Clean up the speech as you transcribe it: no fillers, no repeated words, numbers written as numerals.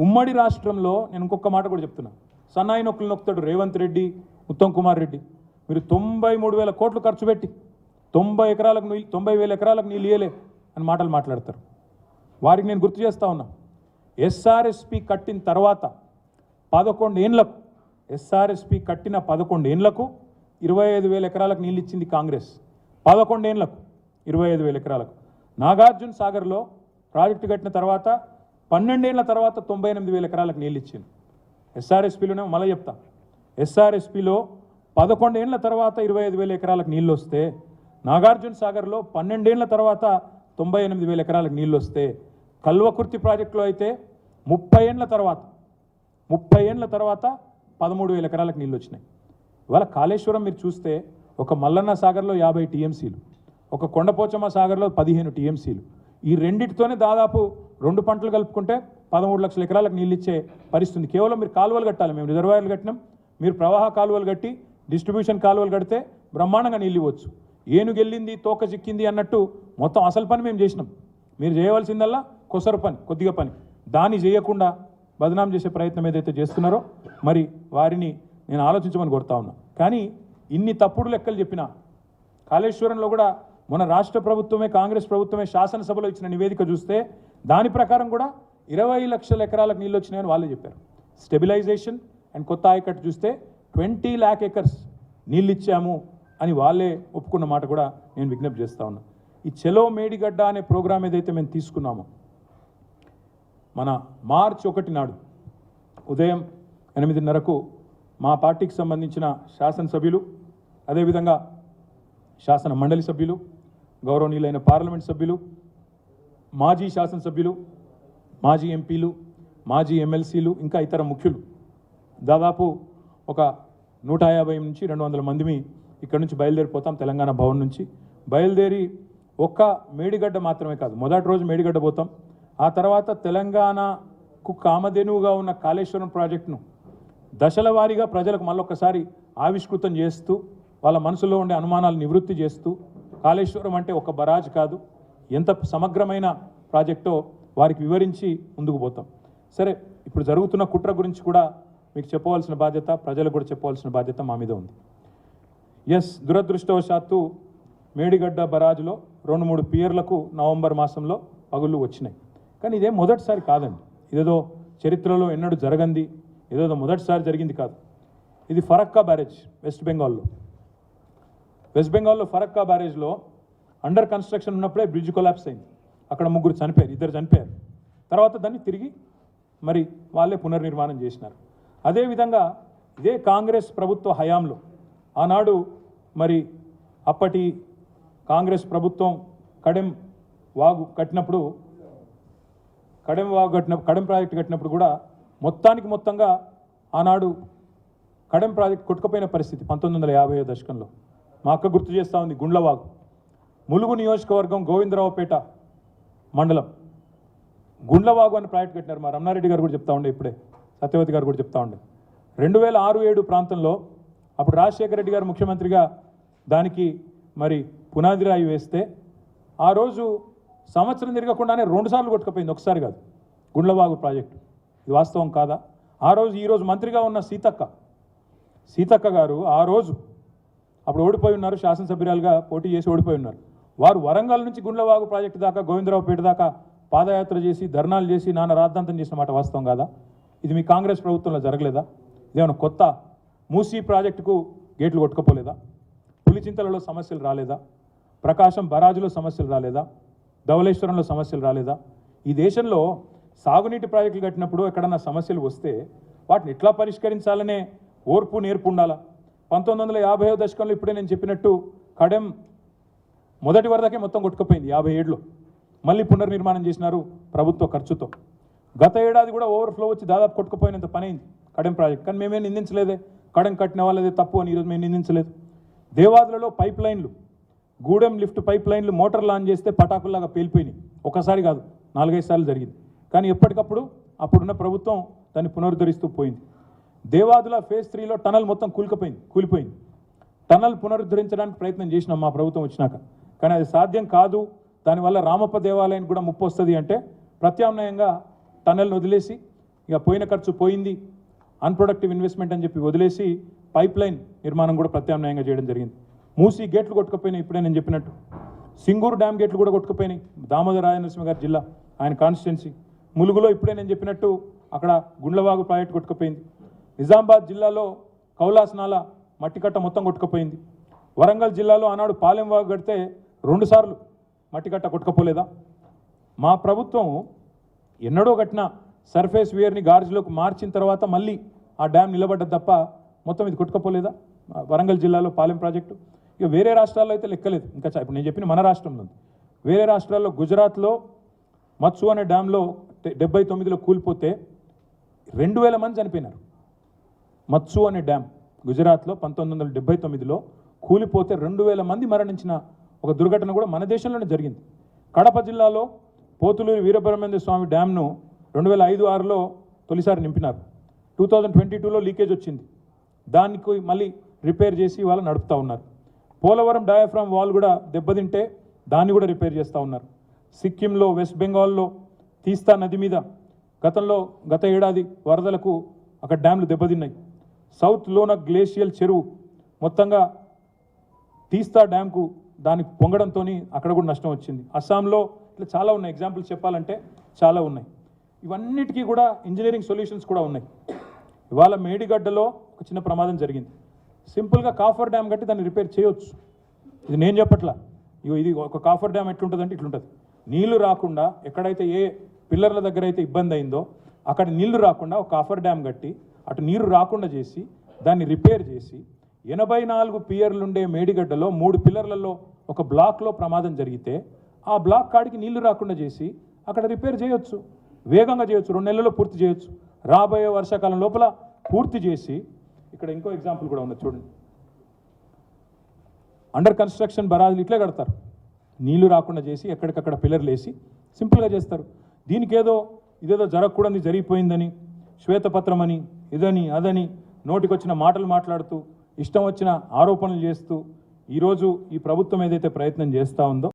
ఉమ్మడి రాష్ట్రంలో నేను ఇంకొక మాట కూడా చెప్తున్నా, సన్నాయి నొక్కులు నొక్కుతాడు రేవంత్ రెడ్డి, ఉత్తమ్ కుమార్ రెడ్డి. మీరు 93,000 కోట్లు ఖర్చు పెట్టి 90,000 ఎకరాలకు నీళ్ళు ఇయ్యలే అని మాటలు మాట్లాడతారు. వారికి నేను గుర్తు చేస్తా ఉన్నా, ఎస్ఆర్ఎస్పి కట్టిన తర్వాత 11 ఏళ్లకు, ఎస్ఆర్ఎస్పి కట్టిన 11 ఏళ్లకు 25,000 ఎకరాలకు నీళ్ళు ఇచ్చింది కాంగ్రెస్. 11 ఏళ్లకు 25,000 ఎకరాలకు. నాగార్జున సాగర్లో ప్రాజెక్టు కట్టిన తర్వాత 12 ఏళ్ల తర్వాత 98,000 ఎకరాలకు నీళ్ళు ఇచ్చింది. ఎస్ఆర్ఎస్పిలోనే మళ్ళీ చెప్తా, ఎస్ఆర్ఎస్పిలో 11 ఏళ్ల తర్వాత 25,000 ఎకరాలకు నీళ్ళు వస్తే, నాగార్జున సాగర్లో 12 ఏళ్ల తర్వాత 98,000 ఎకరాలకు నీళ్ళు వస్తే, కల్వకుర్తి ప్రాజెక్టులో అయితే 30 ఏళ్ల తర్వాత 13,000 ఎకరాలకు నీళ్ళు వచ్చినాయి. ఇవాళ కాళేశ్వరం మీరు చూస్తే ఒక మల్లన్న సాగర్లో 50 టీఎంసీలు, ఒక కొండపోచమ్మ సాగర్లో 15 టీఎంసీలు. ఈ రెండింటితోనే దాదాపు 2 పంటలు కలుపుకుంటే 13 లక్షల ఎకరాలకు నీళ్ళు ఇచ్చే పరిస్థితి. కేవలం మీరు కాలువలు కట్టాలి, మేము రిజర్వాయర్లు కట్టినాం, మీరు ప్రవాహ కాలువలు కట్టి డిస్ట్రిబ్యూషన్ కాలువలు కడితే బ్రహ్మాండంగా నీళ్ళు ఇవ్వచ్చు. ఏనుగెళ్ళింది తోక చిక్కింది అన్నట్టు మొత్తం అసలు పని మేము చేసినాం. మీరు చేయవలసిందల్లా కొసరు పని, కొద్దిగా పని. దాన్ని చేయకుండా బదనాం చేసే ప్రయత్నం ఏదైతే చేస్తున్నారో మరి వారిని నేను ఆలోచించమని కోరుతా ఉన్నా. కానీ ఇన్ని తప్పుడు లెక్కలు చెప్పినా కాళేశ్వరంలో కూడా మన రాష్ట్ర ప్రభుత్వమే, కాంగ్రెస్ ప్రభుత్వమే శాసనసభలో ఇచ్చిన నివేదిక చూస్తే దాని ప్రకారం కూడా 20 లక్షల ఎకరాలకు నీళ్ళు వచ్చినాయని వాళ్ళే చెప్పారు. స్టెబిలైజేషన్ అండ్ కొత్త ఆయకట్టు చూస్తే 20 lakh acres నీళ్ళు ఇచ్చాము అని వాళ్ళే ఒప్పుకున్న మాట కూడా నేను విజ్ఞప్తి చేస్తూ ఉన్నా. ఈ చెలో మేడిగడ్డ అనే ప్రోగ్రాం ఏదైతే మేము తీసుకున్నామో, మన మార్చి 1 నాడు ఉదయం 8:30కు మా పార్టీకి సంబంధించిన శాసనసభ్యులు, అదేవిధంగా శాసన మండలి సభ్యులు, గౌరవనీయులైన పార్లమెంట్ సభ్యులు, మాజీ శాసనసభ్యులు, మాజీ ఎంపీలు, మాజీ ఎమ్మెల్సీలు, ఇంకా ఇతర ముఖ్యులు దాదాపు ఒక 150 నుంచి 200 మందిమి ఇక్కడ నుంచి బయలుదేరిపోతాం. తెలంగాణ భవన్ నుంచి బయలుదేరి ఒక్క మేడిగడ్డ మాత్రమే కాదు, మొదటి రోజు మేడిగడ్డ పోతాం. ఆ తర్వాత తెలంగాణకు కామధేనువుగా ఉన్న కాళేశ్వరం ప్రాజెక్టును దశల వారీగా ప్రజలకు మళ్ళొక్కసారి ఆవిష్కృతం చేస్తూ, వాళ్ళ మనసులో ఉండే అనుమానాలు నివృత్తి చేస్తూ, కాళేశ్వరం అంటే ఒక బరాజ్ కాదు, ఎంత సమగ్రమైన ప్రాజెక్టో వారికి వివరించి ముందుకు పోతాం. సరే, ఇప్పుడు జరుగుతున్న కుట్ర గురించి కూడా మీకు చెప్పవలసిన బాధ్యత, ప్రజలకు కూడా చెప్పవలసిన బాధ్యత మా మీద ఉంది. ఎస్, దురదృష్టవశాత్తు మేడిగడ్డ బరాజ్లో 2-3 పియర్లకు నవంబర్ మాసంలో పగుళ్ళు వచ్చినాయి. కానీ ఇదేం మొదటిసారి కాదండి, ఇదేదో చరిత్రలో ఎన్నడూ జరగంది, ఏదో మొదటిసారి జరిగింది కాదు. ఇది ఫరక్కా బ్యారేజ్, వెస్ట్ బెంగాల్లో ఫరక్కా బ్యారేజ్లో అండర్ కన్స్ట్రక్షన్ ఉన్నప్పుడే బ్రిడ్జ్ కొలాప్స్ అయింది. అక్కడ 3 చనిపోయారు, 2 చనిపోయారు. తర్వాత దాన్ని తిరిగి మరి వాళ్ళే పునర్నిర్మాణం చేసినారు. అదేవిధంగా ఇదే కాంగ్రెస్ ప్రభుత్వ హయాంలో ఆనాడు మరి అప్పటి కాంగ్రెస్ ప్రభుత్వం కడెం ప్రాజెక్టు కట్టినప్పుడు కూడా మొత్తంగా ఆనాడు కడెం ప్రాజెక్ట్ కొట్టుకుపోయిన పరిస్థితి 1950వ దశకంలో. మా అక్క గుర్తు చేస్తూ ఉంది, గుండ్లవాగు, ములుగు నియోజకవర్గం, గోవిందరావుపేట మండలం, గుండ్లవాగు అని ప్రాజెక్ట్ కట్టినారు. మా రమణారెడ్డి గారు కూడా చెప్తా ఉండే, ఇప్పుడే సత్యవతి గారు కూడా చెప్తా ఉండే. 2006-7 ప్రాంతంలో అప్పుడు రాజశేఖర రెడ్డి గారు ముఖ్యమంత్రిగా దానికి మరి పునాది రాయి వేస్తే ఆ రోజు సంవత్సరం తిరగకుండానే 2 సార్లు కొట్టుకుపోయింది, ఒకసారి కాదు, గుండ్లవాగు ప్రాజెక్టు. ఇది వాస్తవం కాదా? ఈరోజు మంత్రిగా ఉన్న సీతక్క గారు ఆ రోజు అప్పుడు ఓడిపోయి ఉన్నారు, శాసనసభ్యురాలుగా పోటీ చేసి ఓడిపోయి ఉన్నారు. వారు వరంగల్ నుంచి గుండ్లవాగు ప్రాజెక్టు దాకా, గోవిందరావుపేట దాకా పాదయాత్ర చేసి, ధర్నాలు చేసి, నాన్న రాద్ధాంతం చేసిన మాట వాస్తవం కాదా? ఇది మీ కాంగ్రెస్ ప్రభుత్వంలో జరగలేదా? ఇదేమన్నా కొత్త? మూసీ ప్రాజెక్టుకు గేట్లు కొట్టుకపోలేదా? పులిచింతలలో సమస్యలు రాలేదా? ప్రకాశం బరాజులో సమస్యలు రాలేదా? ధవళేశ్వరంలో సమస్యలు రాలేదా? ఈ దేశంలో సాగునీటి ప్రాజెక్టులు కట్టినప్పుడు ఎక్కడన్నా సమస్యలు వస్తే వాటిని ఎట్లా పరిష్కరించాలనే ఓర్పు నేర్పు ఉండాలా? 1950వ దశకంలో ఇప్పుడే నేను చెప్పినట్టు కడెం మొదటి వరదకే మొత్తం కొట్టుకుపోయింది 57లో. మళ్ళీ పునర్నిర్మాణం చేసినారు ప్రభుత్వ ఖర్చుతో. గత ఏడాది కూడా ఓవర్ఫ్లో వచ్చి దాదాపు కొట్టుకుపోయినంత పని అయింది కడెం ప్రాజెక్ట్. కానీ మేమేం నిందించలేదే, కడెం కట్టిన వాళ్ళదే తప్పు అని ఈరోజు మేము నిందించలేదు. దేవాదులలో పైప్ లైన్లు, గూడెం లిఫ్ట్ పైప్ లైన్లు మోటార్ లాంచ్ చేస్తే పటాకుల్లాగా పేలిపోయినాయి. ఒకసారి కాదు, 4-5 సార్లు జరిగింది. కానీ ఎప్పటికప్పుడు అప్పుడున్న ప్రభుత్వం దాన్ని పునరుద్ధరిస్తూ పోయింది. దేవాదుల ఫేజ్ 3లో టనల్ మొత్తం కూలిపోయింది. టనల్ పునరుద్ధరించడానికి ప్రయత్నం చేసినాం మా ప్రభుత్వం వచ్చినాక, కానీ అది సాధ్యం కాదు. దానివల్ల రామప్ప దేవాలయానికి కూడా ముప్పు వస్తుంది అంటే ప్రత్యామ్నాయంగా టనల్ని వదిలేసి ఇక పోయిన ఖర్చు పోయింది, అన్ప్రొడక్టివ్ ఇన్వెస్ట్మెంట్ అని చెప్పి వదిలేసి పైప్ లైన్ నిర్మాణం కూడా ప్రత్యామ్నాయంగా చేయడం జరిగింది. మూసీ గేట్లు కొట్టుకుపోయినాయి, ఇప్పుడే నేను చెప్పినట్టు. సింగూరు డ్యామ్ గేట్లు కూడా కొట్టుకుపోయినాయి, దామోదర రాజనరసింహ గారి జిల్లా, ఆయన కాన్స్టిట్యున్సీ. ములుగులో ఇప్పుడే నేను చెప్పినట్టు అక్కడ గుండ్లవాగు ప్రాజెక్టు కొట్టుకుపోయింది. నిజామాబాద్ జిల్లాలో కౌలాసనాల మట్టికట్ట మొత్తం కొట్టుకుపోయింది. వరంగల్ జిల్లాలో ఆనాడు పాలెం వాగు కడితే 2 సార్లు మట్టికట్ట కొట్టుకుపోలేదా? మా ప్రభుత్వం ఎన్నడో కట్టిన సర్ఫేస్ వేర్ని గార్జ్లోకి మార్చిన తర్వాత మళ్ళీ ఆ డ్యామ్ నిలబడ్డది తప్ప మొత్తం ఇది కొట్టుకుపోలేదా? వరంగల్ జిల్లాలో పాలెం ప్రాజెక్టు. ఇక వేరే రాష్ట్రాల్లో అయితే లెక్కలేదు. ఇంకా ఇప్పుడు నేను చెప్పిన మన రాష్ట్రంలో ఉంది. వేరే రాష్ట్రాల్లో గుజరాత్లో మత్సు అనే డ్యాంలో 79లో కూలిపోతే 2000 మంది చనిపోయినారు. మత్సు అనే డ్యామ్ గుజరాత్లో 1979లో కూలిపోతే 2000 మంది మరణించిన ఒక దుర్ఘటన కూడా మన దేశంలోనే జరిగింది. కడప జిల్లాలో పోతులూరి వీరబ్రహ్మేంద్ర స్వామి డ్యామ్ను 2005-6లో తొలిసారి నింపినారు. 2022లో లీకేజ్ వచ్చింది, దానికి మళ్ళీ రిపేర్ చేసి వాళ్ళు నడుపుతూ ఉన్నారు. పోలవరం డయాఫ్రామ్ వాల్ కూడా దెబ్బతింటే దాన్ని కూడా రిపేర్ చేస్తూ ఉన్నారు. సిక్కింలో, వెస్ట్ బెంగాల్లో తీస్తా నది మీద గత ఏడాది వరదలకు అక్కడ డ్యామ్లు దెబ్బతిన్నాయి. సౌత్ లోనక్ గ్లేషియల్ చెరువు మొత్తంగా తీస్తా డ్యామ్కు దానికి పొంగడంతో అక్కడ కూడా నష్టం వచ్చింది. అస్సాంలో ఇట్లా చాలా ఉన్నాయి, ఎగ్జాంపుల్స్ చెప్పాలంటే చాలా ఉన్నాయి. ఇవన్నిటికీ కూడా ఇంజనీరింగ్ సొల్యూషన్స్ కూడా ఉన్నాయి. ఇవాళ మేడిగడ్డలో ఒక చిన్న ప్రమాదం జరిగింది. సింపుల్గా కాఫర్ డ్యామ్ కట్టి దాన్ని రిపేర్ చేయొచ్చు. ఇది నేను చెప్పట్లా. ఇది ఒక కాఫర్ డ్యామ్ ఎట్లుంటుందంటే ఇట్లుంటుంది. నీళ్లు రాకుండా ఎక్కడైతే ఏ పిల్లర్ల దగ్గర అయితే ఇబ్బంది అయిందో అక్కడ నీళ్లు రాకుండా ఒక కాఫర్ డ్యామ్ కట్టి అటు నీరు రాకుండా చేసి దాన్ని రిపేర్ చేసి 84 పియర్లుండే మేడిగడ్డలో 3 పిల్లర్లలో ఒక బ్లాక్లో ప్రమాదం జరిగితే ఆ బ్లాక్ కాడికి నీళ్లు రాకుండా చేసి అక్కడ రిపేర్ చేయొచ్చు, వేగంగా చేయొచ్చు, 2 నెలల్లో పూర్తి చేయొచ్చు. రాబోయే వర్షాకాలం లోపల పూర్తి చేసి, ఇక్కడ ఇంకో ఎగ్జాంపుల్ కూడా ఉంది చూడండి. అండర్ కన్స్ట్రక్షన్ బరాజులు ఇట్లే కడతారు, నీళ్లు రాకుండా చేసి ఎక్కడికక్కడ పిల్లర్లు వేసి సింపుల్గా చేస్తారు. దీనికి ఇదేదో జరగకూడదు జరిగిపోయిందని, శ్వేతపత్రం అని, ఇదని అదని నోటికొచ్చిన మాటలు మాట్లాడుతూ ఇష్టం వచ్చిన ఆరోపణలు చేస్తూ ఈరోజు ఈ ప్రభుత్వం ఏదైతే ప్రయత్నం చేస్తూ ఉందో